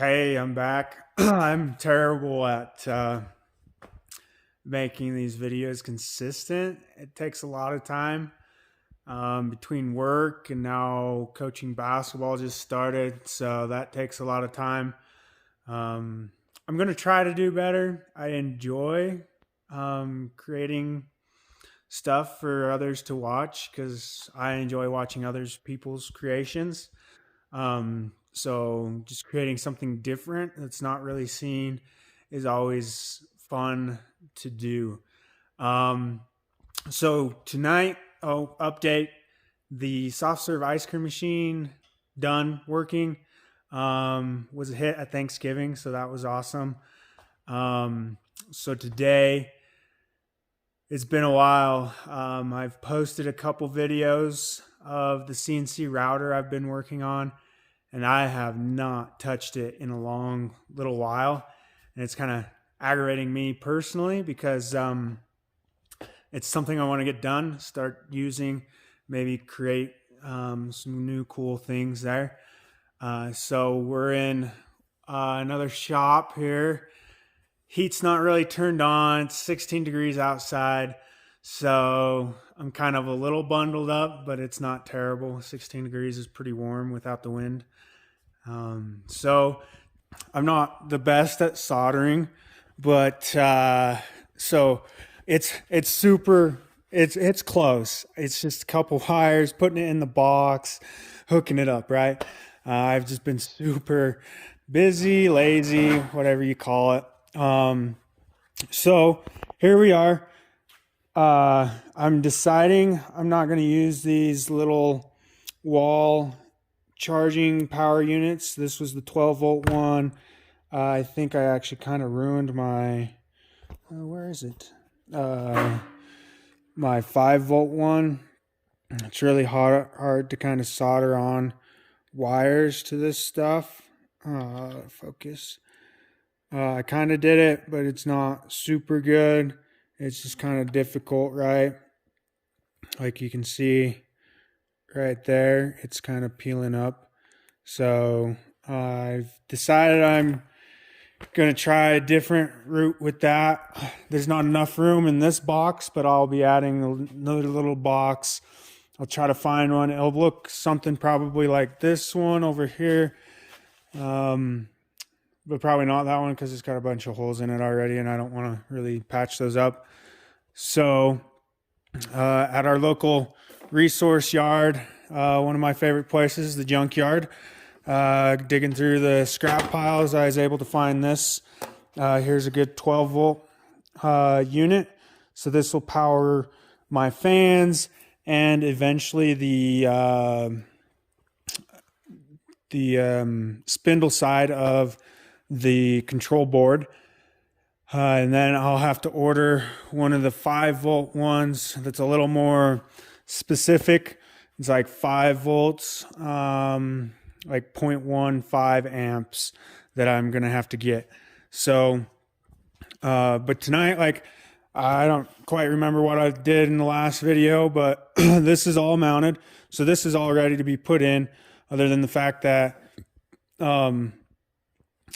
Hey, I'm back. I'm terrible at making these videos consistent. It takes a lot of time between work and now coaching basketball just started, so that takes a lot of time. I'm going to try to do better. I enjoy creating stuff for others to watch because I enjoy watching others people's creations. So just creating something different that's not really seen is always fun to do. Um, so tonight, update the soft serve ice cream machine done working. Was a hit at Thanksgiving, so that was awesome. So today, it's been a while. I've posted a couple videos of the CNC router I've been working on, and I have not touched it in a long little while. And it's kind of aggravating me personally because it's something I want to get done, start using, maybe create some new cool things there. So we're in another shop here. Heat's not really turned on. It's 16 degrees outside. So I'm kind of a little bundled up, but it's not terrible. 16 degrees is pretty warm without the wind. So I'm not the best at soldering, but so it's super, it's close. It's just a couple wires, putting it in the box, hooking it up, right? I've just been super busy, lazy, whatever you call it. So here we are. I'm deciding I'm not going to use these little wall charging power units. This was the 12 volt one. I think I actually kind of ruined my, where is it? My 5 volt one. It's really hard to kind of solder on wires to this stuff. Focus. I kind of did it, but it's not super good. It's just kind of difficult, right? Like you can see right there, it's kind of peeling up. So I've decided I'm going to try a different route with that. There's not enough room in this box, but I'll be adding another little box. I'll try to find one. It'll look something probably like this one over here. But probably not that one because it's got a bunch of holes in it already and I don't want to really patch those up. So at our local resource yard, one of my favorite places, the junkyard, digging through the scrap piles, I was able to find this. Here's a good 12 volt unit. So this will power my fans and eventually the spindle side of the control board. And then I'll have to order one of the 5 volt ones that's a little more specific. It's like 5 volts, like 0.15 amps that I'm going to have to get. So, but tonight, like, I don't quite remember what I did in the last video, but this is all mounted. So this is all ready to be put in, other than the fact that,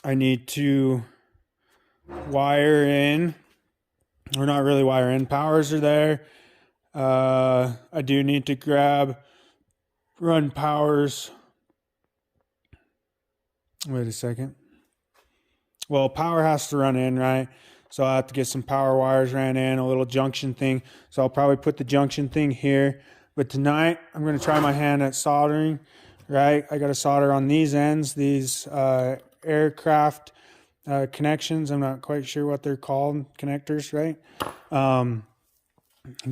I need to wire in, or not really wire in, powers are there. I do need to run powers. Wait a second. Well, power has to run in, right? So I'll have to get some power wires ran in, a little junction thing. So I'll probably put the junction thing here. But tonight, I'm going to try my hand at soldering, right? I got to solder on these ends, these aircraft connections. I'm not quite sure what they're called, connectors, right?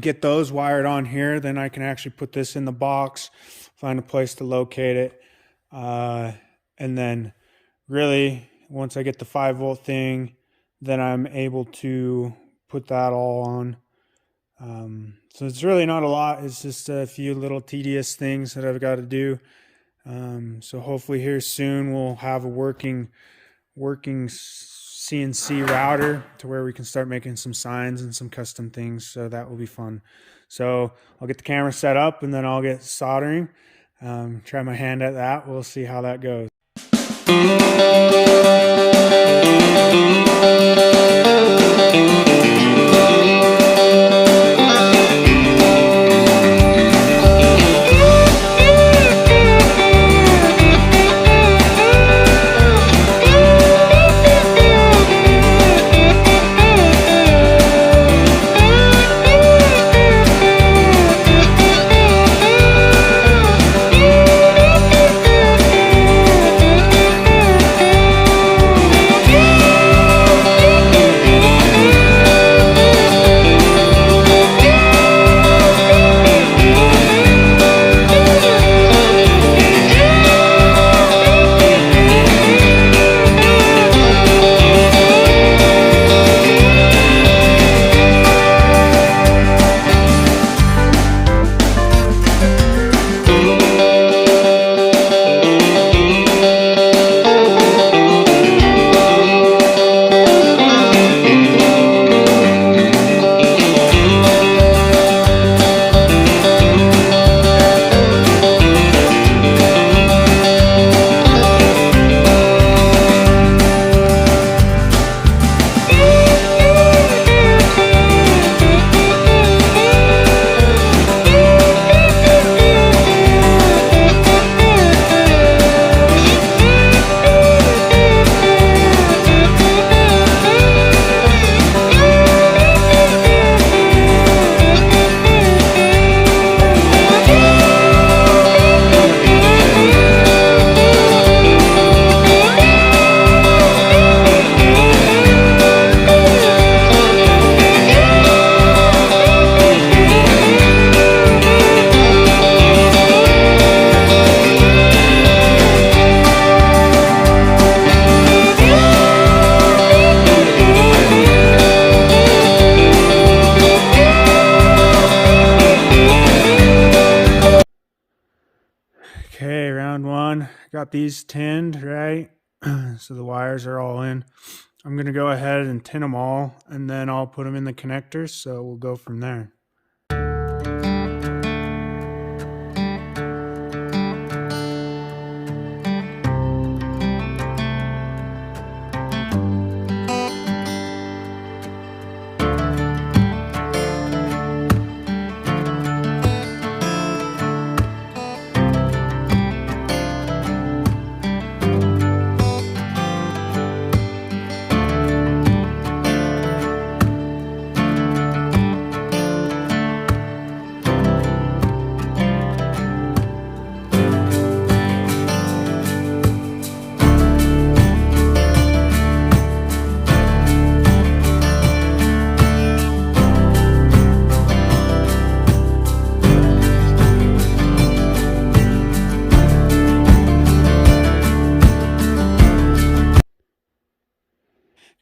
Get those wired on here. Then I can actually put this in the box, find a place to locate it. And then really, once I get the 5 volt thing, then I'm able to put that all on. So it's really not a lot. It's just a few little tedious things that I've got to do. So hopefully here soon we'll have a working CNC router to where we can start making some signs and some custom things. So that will be fun. So I'll get the camera set up and then I'll get soldering. Try my hand at that. We'll see how that goes. got these tinned, right? So the wires are all in. I'm going to go ahead and tin them all, and then I'll put them in the connectors, so we'll go from there.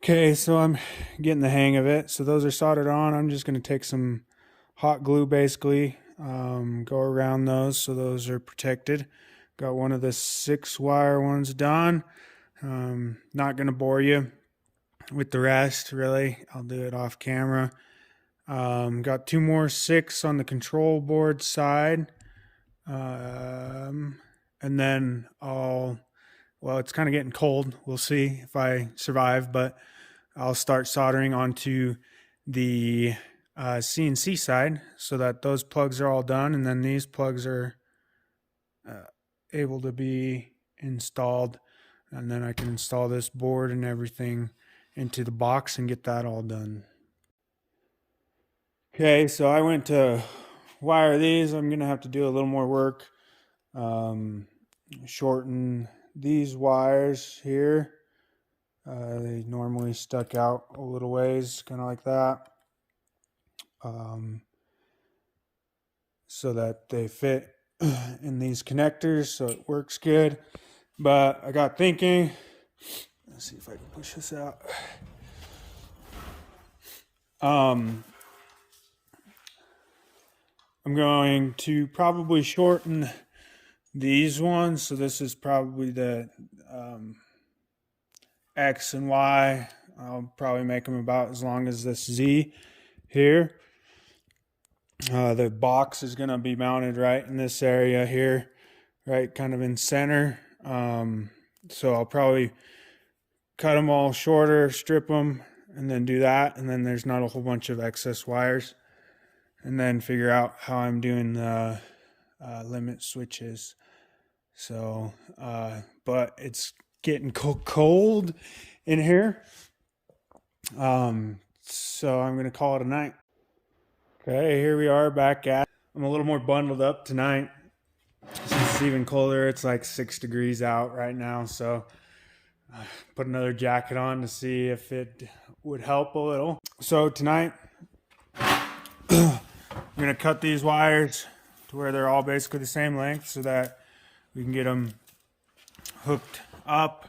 Okay, so I'm getting the hang of it. So those are soldered on. I'm just going to take some hot glue, basically, go around those so those are protected. Got one of the 6-wire ones done. Not going to bore you with the rest, really. I'll do it off camera. Got 2 more 6 on the control board side. And then well, it's kind of getting cold. We'll see if I survive, but I'll start soldering onto the CNC side so that those plugs are all done, and then these plugs are able to be installed, and then I can install this board and everything into the box and get that all done. Okay, so I went to wire these. I'm gonna have to do a little more work, shorten these wires here. They normally stuck out a little ways, kind of like that, so that they fit in these connectors, so it works good. But I got thinking, let's see if I can push this out. I'm going to probably shorten these ones. So this is probably the X and Y. I'll probably make them about as long as this Z here. The box is going to be mounted right in this area here, right kind of in center. So I'll probably cut them all shorter, strip them, and then do that. And then there's not a whole bunch of excess wires. And then figure out how I'm doing the limit switches. So, but it's getting cold in here. So I'm going to call it a night. Okay, here we are back at. I'm a little more bundled up tonight. Since it's even colder, it's like 6 degrees out right now. So put another jacket on to see if it would help a little. So tonight, I'm going to cut these wires to where they're all basically the same length so that we can get them hooked up,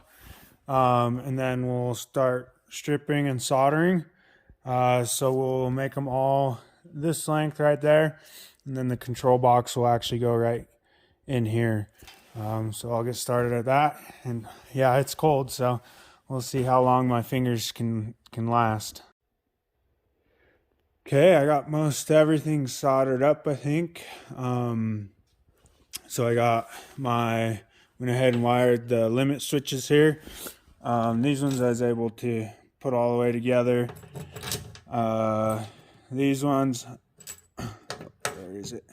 and then we'll start stripping and soldering. So we'll make them all this length right there, and then the control box will actually go right in here. So I'll get started at that. And yeah, it's cold, so we'll see how long my fingers can last. Okay, I got most everything soldered up, I think. So I got went ahead and wired the limit switches here. These ones I was able to put all the way together. These ones, where is it?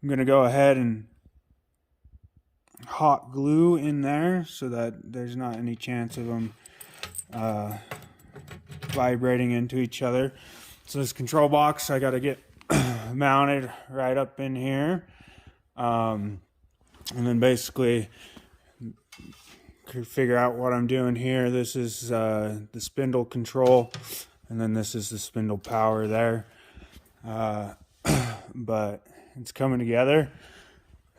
I'm gonna go ahead and hot glue in there so that there's not any chance of them vibrating into each other. So this control box I got to get mounted right up in here, and then basically figure out what I'm doing here. This is the spindle control, and then this is the spindle power there. But it's coming together.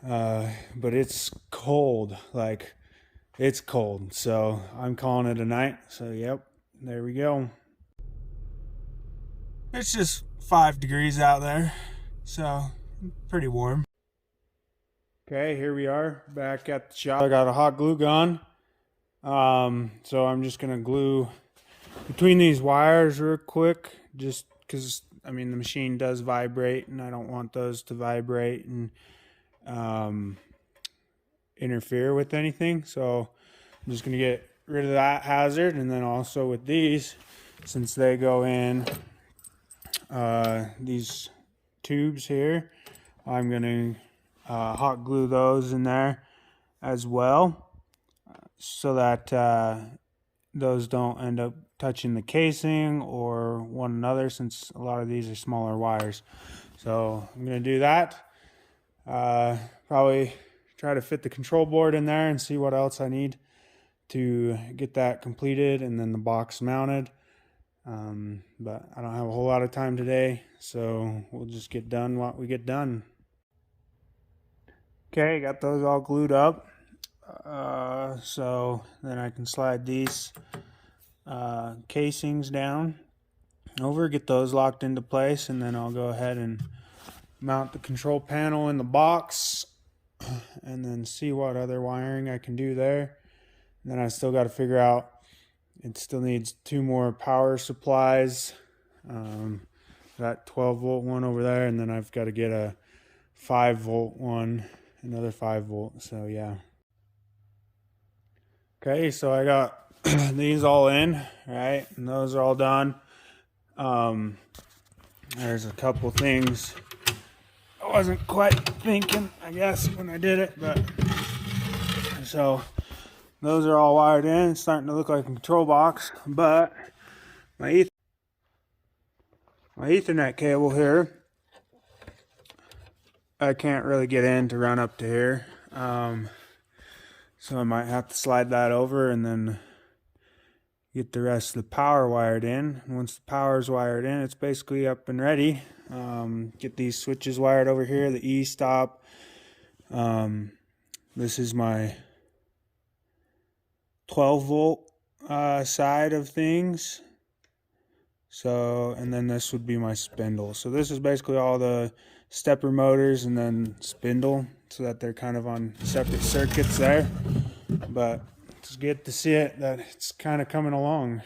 But it's cold, like it's cold. So I'm calling it a night. So yep, there we go. It's just 5 degrees out there, so pretty warm. Okay, here we are back at the shop. I got a hot glue gun. So I'm just gonna glue between these wires real quick, just because I mean the machine does vibrate, and I don't want those to vibrate and interfere with anything. So I'm just gonna get rid of that hazard, and then also with these, since they go in these tubes here, I'm gonna hot glue those in there as well, so that those don't end up touching the casing or one another, since a lot of these are smaller wires. So I'm gonna do that. Probably try to fit the control board in there and see what else I need to get that completed, and then the box mounted. But I don't have a whole lot of time today, so we'll just get done what we get done. Okay, got those all glued up. So then I can slide these casings down over, get those locked into place, and then I'll go ahead and mount the control panel in the box, and then see what other wiring I can do there. And then I still got to figure out, it still needs 2 more power supplies. That 12 volt one over there, and then I've got to get a 5 volt one, another 5 volt. So yeah. Okay, so I got these all in, right? And those are all done. There's a couple things I wasn't quite thinking, I guess, when I did it, but so those are all wired in. It's starting to look like a control box, but my Ethernet cable here, I can't really get in to run up to here. So I might have to slide that over and then get the rest of the power wired in. And once the power's wired in, it's basically up and ready. Get these switches wired over here, the E-stop. This is my 12 volt side of things. So, and then this would be my spindle. So this is basically all the stepper motors and then spindle, so that they're kind of on separate circuits there. But it's good to see it, that it's kind of coming along.